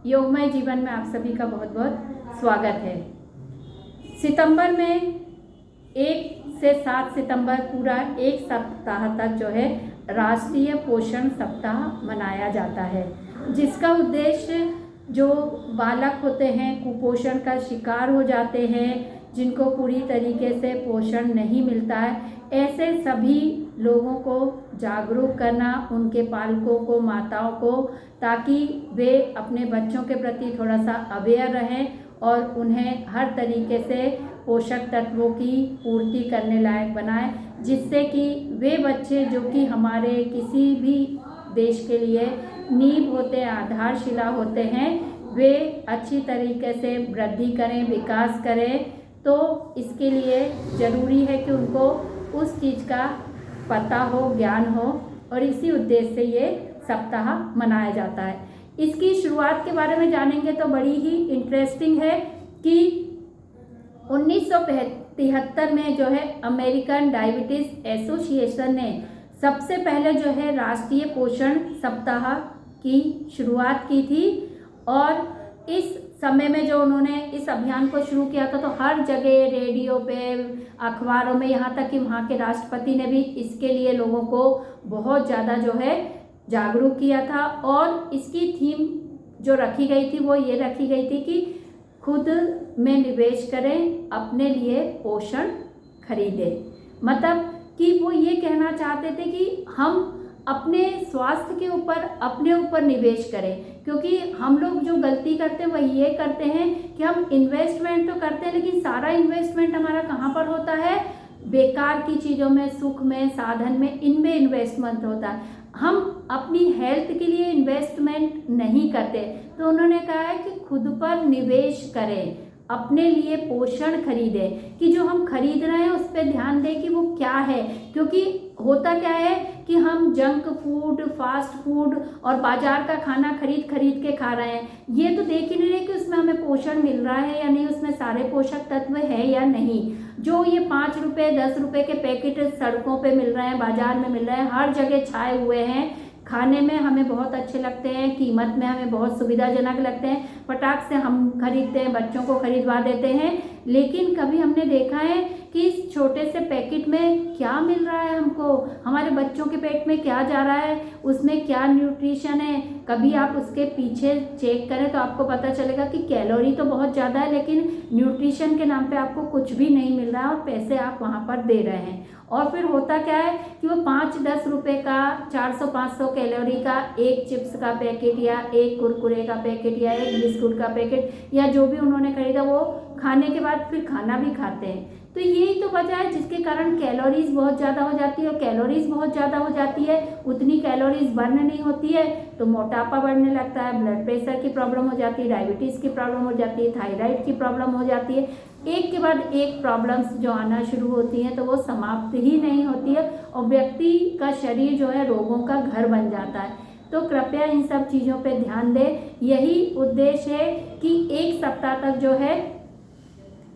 योगमय जीवन में आप सभी का बहुत बहुत स्वागत है। सितंबर में 1 से 7 सितंबर पूरा एक सप्ताह तक जो है राष्ट्रीय पोषण सप्ताह मनाया जाता है, जिसका उद्देश्य जो बालक होते हैं कुपोषण का शिकार हो जाते हैं, जिनको पूरी तरीके से पोषण नहीं मिलता है, ऐसे सभी लोगों को जागरूक करना, उनके पालकों को, माताओं को, ताकि वे अपने बच्चों के प्रति थोड़ा सा अवेयर रहें और उन्हें हर तरीके से पोषक तत्वों की पूर्ति करने लायक बनाएं, जिससे कि वे बच्चे जो कि हमारे किसी भी देश के लिए नींव होते हैं, आधारशिला होते हैं, वे अच्छी तरीके से वृद्धि करें, विकास करें। तो इसके लिए ज़रूरी है कि उनको उस चीज़ का पता हो, ज्ञान हो, और इसी उद्देश्य से ये सप्ताह मनाया जाता है। इसकी शुरुआत के बारे में जानेंगे तो बड़ी ही इंटरेस्टिंग है कि 1973 में जो है अमेरिकन डायबिटीज़ एसोसिएशन ने सबसे पहले जो है राष्ट्रीय पोषण सप्ताह की शुरुआत की थी। और इस समय में जो उन्होंने इस अभियान को शुरू किया था, तो हर जगह रेडियो पे, अखबारों में, यहाँ तक कि वहाँ के राष्ट्रपति ने भी इसके लिए लोगों को बहुत ज़्यादा जो है जागरूक किया था। और इसकी थीम जो रखी गई थी वो ये रखी गई थी कि खुद में निवेश करें, अपने लिए पोषण खरीदें। मतलब कि वो ये कहना चाहते थे कि हम अपने स्वास्थ्य के ऊपर, अपने ऊपर निवेश करें, क्योंकि हम लोग जो गलती करते हैं वही ये करते हैं कि हम इन्वेस्टमेंट तो करते हैं, लेकिन सारा इन्वेस्टमेंट हमारा कहाँ पर होता है? बेकार की चीज़ों में, सुख में, साधन में, इनमें इन्वेस्टमेंट होता है। हम अपनी हेल्थ के लिए इन्वेस्टमेंट नहीं करते। तो उन्होंने कहा है कि खुद पर निवेश करें, अपने लिए पोषण खरीदें, कि जो हम खरीद रहे हैं उस पर ध्यान दें कि वो क्या है। क्योंकि होता क्या है कि हम जंक फूड, फास्ट फूड और बाजार का खाना खरीद के खा रहे हैं। ये तो देख ही नहीं रहे कि उसमें हमें पोषण मिल रहा है या नहीं, उसमें सारे पोषक तत्व है या नहीं। जो ये 5 रुपये 10 रुपये के पैकेट सड़कों पे मिल रहे हैं, बाजार में मिल रहे हैं, हर जगह छाए हुए हैं, खाने में हमें बहुत अच्छे लगते हैं, कीमत में हमें बहुत सुविधाजनक लगते हैं, फटाक से हम खरीदते हैं, बच्चों को खरीदवा देते हैं। लेकिन कभी हमने देखा है कि इस छोटे से पैकेट में क्या मिल रहा है हमको, हमारे बच्चों के पेट में क्या जा रहा है, उसमें क्या न्यूट्रिशन है। कभी आप उसके पीछे चेक करें तो आपको पता चलेगा कि कैलोरी तो बहुत ज़्यादा है, लेकिन न्यूट्रिशन के नाम पे आपको कुछ भी नहीं मिल रहा है और पैसे आप वहाँ पर दे रहे हैं। और फिर होता क्या है कि वो 5-10 रुपये का 400-500 कैलोरी का एक चिप्स का पैकेट या एक कुरकुरे का पैकेट या एक बिस्कुट का पैकेट या जो भी उन्होंने खरीदा वो खाने के बाद फिर खाना भी खाते हैं। तो यही तो वजह है जिसके कारण कैलोरीज बहुत ज़्यादा हो जाती है, और कैलोरीज बहुत ज़्यादा हो जाती है, उतनी कैलोरीज बर्न नहीं होती है, तो मोटापा बढ़ने लगता है, ब्लड प्रेशर की प्रॉब्लम हो जाती है, डायबिटीज़ की प्रॉब्लम हो जाती है, थायराइड की प्रॉब्लम हो जाती है। एक के बाद एक प्रॉब्लम्स जो आना शुरू होती हैं, तो वो समाप्त ही नहीं होती है और व्यक्ति का शरीर जो है रोगों का घर बन जाता है। तो कृपया इन सब चीज़ों पे ध्यान दें। यही उद्देश्य है कि एक सप्ताह तक जो है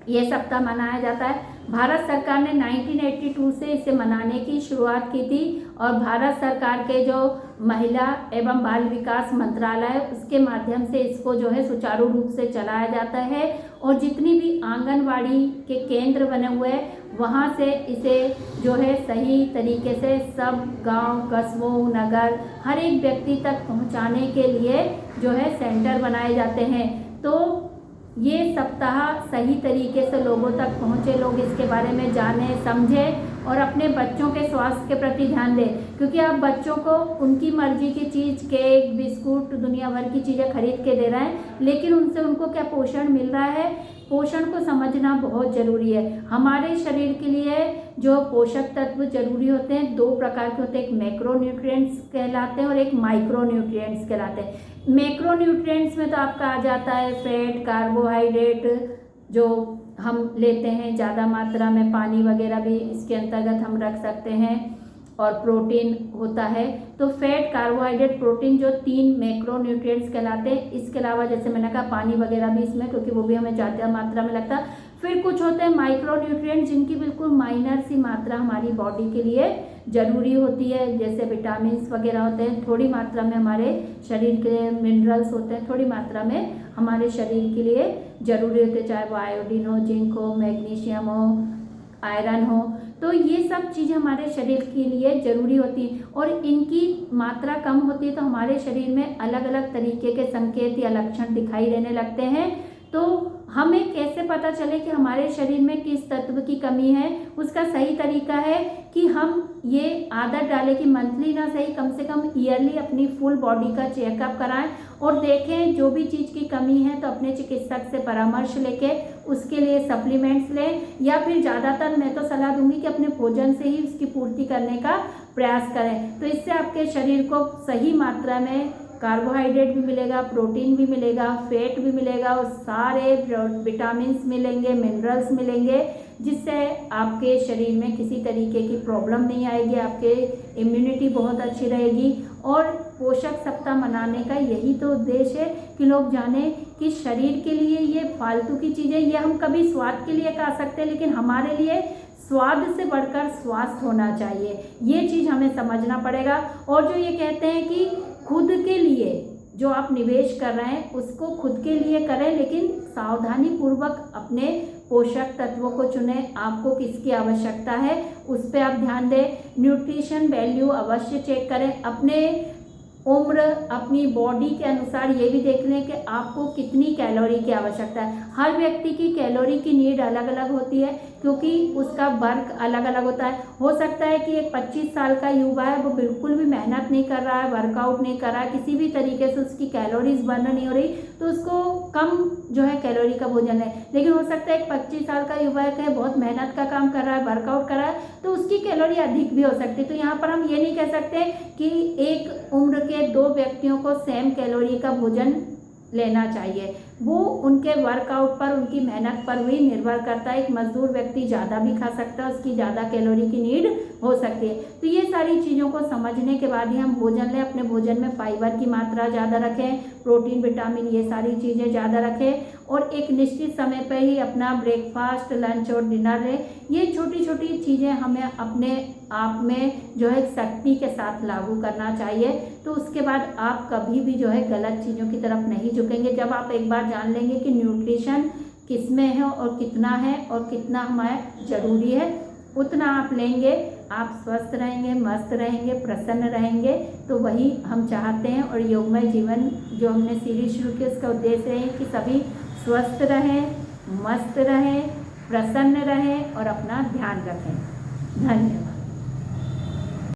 ये सप्ताह मनाया जाता है। भारत सरकार ने 1982 से इसे मनाने की शुरुआत की थी, और भारत सरकार के जो महिला एवं बाल विकास मंत्रालय है उसके माध्यम से इसको जो है सुचारू रूप से चलाया जाता है। और जितनी भी आंगनवाड़ी के केंद्र बने हुए हैं वहाँ से इसे जो है सही तरीके से सब गांव, कस्बों, नगर, हर एक व्यक्ति तक पहुँचाने के लिए जो है सेंटर बनाए जाते हैं। तो ये सप्ताह सही तरीके से लोगों तक पहुँचे, लोग इसके बारे में जानें, समझें और अपने बच्चों के स्वास्थ्य के प्रति ध्यान दें। क्योंकि आप बच्चों को उनकी मर्जी की चीज़, केक, बिस्कुट, दुनिया भर की चीज़ें खरीद के दे रहे हैं, लेकिन उनसे उनको क्या पोषण मिल रहा है? पोषण को समझना बहुत ज़रूरी है। हमारे शरीर के लिए जो पोषक तत्व जरूरी होते हैं 2 प्रकार के होते हैं, एक मैक्रो न्यूट्रिएंट्स कहलाते हैं और एक माइक्रो न्यूट्रिएंट्स कहलाते हैं। मैक्रो न्यूट्रिएंट्स में तो आपका आ जाता है फैट, कार्बोहाइड्रेट जो हम लेते हैं ज़्यादा मात्रा में, पानी वगैरह भी इसके अंतर्गत हम रख सकते हैं, और प्रोटीन होता है। तो फैट, कार्बोहाइड्रेट, प्रोटीन जो 3 मैक्रो न्यूट्रिएंट्स कहलाते हैं। इसके अलावा जैसे मैंने कहा पानी वगैरह भी इसमें, क्योंकि वो भी हमें ज़्यादा मात्रा में लगता है। फिर कुछ होते हैं माइक्रो न्यूट्रिएंट, जिनकी बिल्कुल माइनर सी मात्रा हमारी बॉडी के लिए ज़रूरी होती है, जैसे विटामिन्स वगैरह होते हैं, थोड़ी मात्रा में हमारे शरीर के लिए मिनरल्स होते हैं, थोड़ी मात्रा में हमारे शरीर के लिए ज़रूरी होते हैं, चाहे वो आयोडीन हो, जिंक हो, मैग्नीशियम हो, आयरन हो। तो ये सब चीज़ें हमारे शरीर के लिए ज़रूरी होती हैं और इनकी मात्रा कम होती है तो हमारे शरीर में अलग अलग तरीके के संकेत या लक्षण दिखाई देने लगते हैं। तो हमें कैसे पता चले कि हमारे शरीर में किस तत्व की कमी है, उसका सही तरीका है कि हम ये आदत डालें कि मंथली ना सही कम से कम ईयरली अपनी फुल बॉडी का चेकअप कराएं और देखें जो भी चीज़ की कमी है तो अपने चिकित्सक से परामर्श लेके उसके लिए सप्लीमेंट्स लें, या फिर ज़्यादातर मैं तो सलाह दूंगी कि अपने भोजन से ही उसकी पूर्ति करने का प्रयास करें। तो इससे आपके शरीर को सही मात्रा में कार्बोहाइड्रेट भी मिलेगा, प्रोटीन भी मिलेगा, फैट भी मिलेगा और सारे विटामिन्स मिलेंगे, मिनरल्स मिलेंगे, जिससे आपके शरीर में किसी तरीके की प्रॉब्लम नहीं आएगी, आपके इम्यूनिटी बहुत अच्छी रहेगी। और पोषक सप्ताह मनाने का यही तो उद्देश्य है कि लोग जाने कि शरीर के लिए ये फालतू की चीज़ें, ये हम कभी स्वाद के लिए खा सकते हैं, लेकिन हमारे लिए स्वाद से बढ़कर स्वास्थ्य होना चाहिए, ये चीज़ हमें समझना पड़ेगा। और जो ये कहते हैं कि खुद के लिए जो आप निवेश कर रहे हैं उसको खुद के लिए करें, लेकिन सावधानी पूर्वक अपने पोषक तत्वों को चुनें, आपको किसकी आवश्यकता है उस पर आप ध्यान दें। न्यूट्रिशन वैल्यू अवश्य चेक करें, अपने उम्र, अपनी बॉडी के अनुसार ये भी देख लें कि आपको कितनी कैलोरी की आवश्यकता है। हर व्यक्ति की कैलोरी की नीड अलग अलग होती है क्योंकि उसका वर्क अलग अलग होता है। हो सकता है कि एक 25 साल का युवा है, वो बिल्कुल भी मेहनत नहीं कर रहा है, वर्कआउट नहीं कर रहा है, किसी भी तरीके से उसकी कैलोरीज बर्न नहीं हो रही, तो उसको कम जो है कैलोरी का भोजन है। लेकिन हो सकता है एक 25 साल का युवा है, बहुत मेहनत का काम कर रहा है, वर्कआउट कर रहा है, तो उसकी कैलोरी अधिक भी हो सकती है। तो यहाँ पर हम ये नहीं कह सकते कि एक उम्र के दो व्यक्तियों को सेम कैलोरी का भोजन लेना चाहिए, वो उनके वर्कआउट पर, उनकी मेहनत पर भी निर्भर करता है। एक मजदूर व्यक्ति ज़्यादा भी खा सकता है, उसकी ज़्यादा कैलोरी की नीड हो सकती है। तो ये सारी चीज़ों को समझने के बाद ही हम भोजन लें। अपने भोजन में फाइबर की मात्रा ज़्यादा रखें, प्रोटीन, विटामिन, ये सारी चीज़ें ज़्यादा रखें और एक निश्चित समय पर ही अपना ब्रेकफास्ट, लंच और डिनर लें। ये छोटी छोटी चीज़ें हमें अपने आप में जो है शक्ति के साथ लागू करना चाहिए, तो उसके बाद आप कभी भी जो है गलत चीज़ों की तरफ नहीं झुकेंगे। जब आप एक बार जान लेंगे कि न्यूट्रिशन किस में है और कितना है और कितना हमारा ज़रूरी है, उतना आप लेंगे, आप स्वस्थ रहेंगे, मस्त रहेंगे, प्रसन्न रहेंगे। तो वही हम चाहते हैं। और योगमय जीवन जो हमने सीरीज शुरू की उसका उद्देश्य है कि सभी स्वस्थ रहें, मस्त रहें, प्रसन्न रहें और अपना ध्यान रखें। धन्यवाद।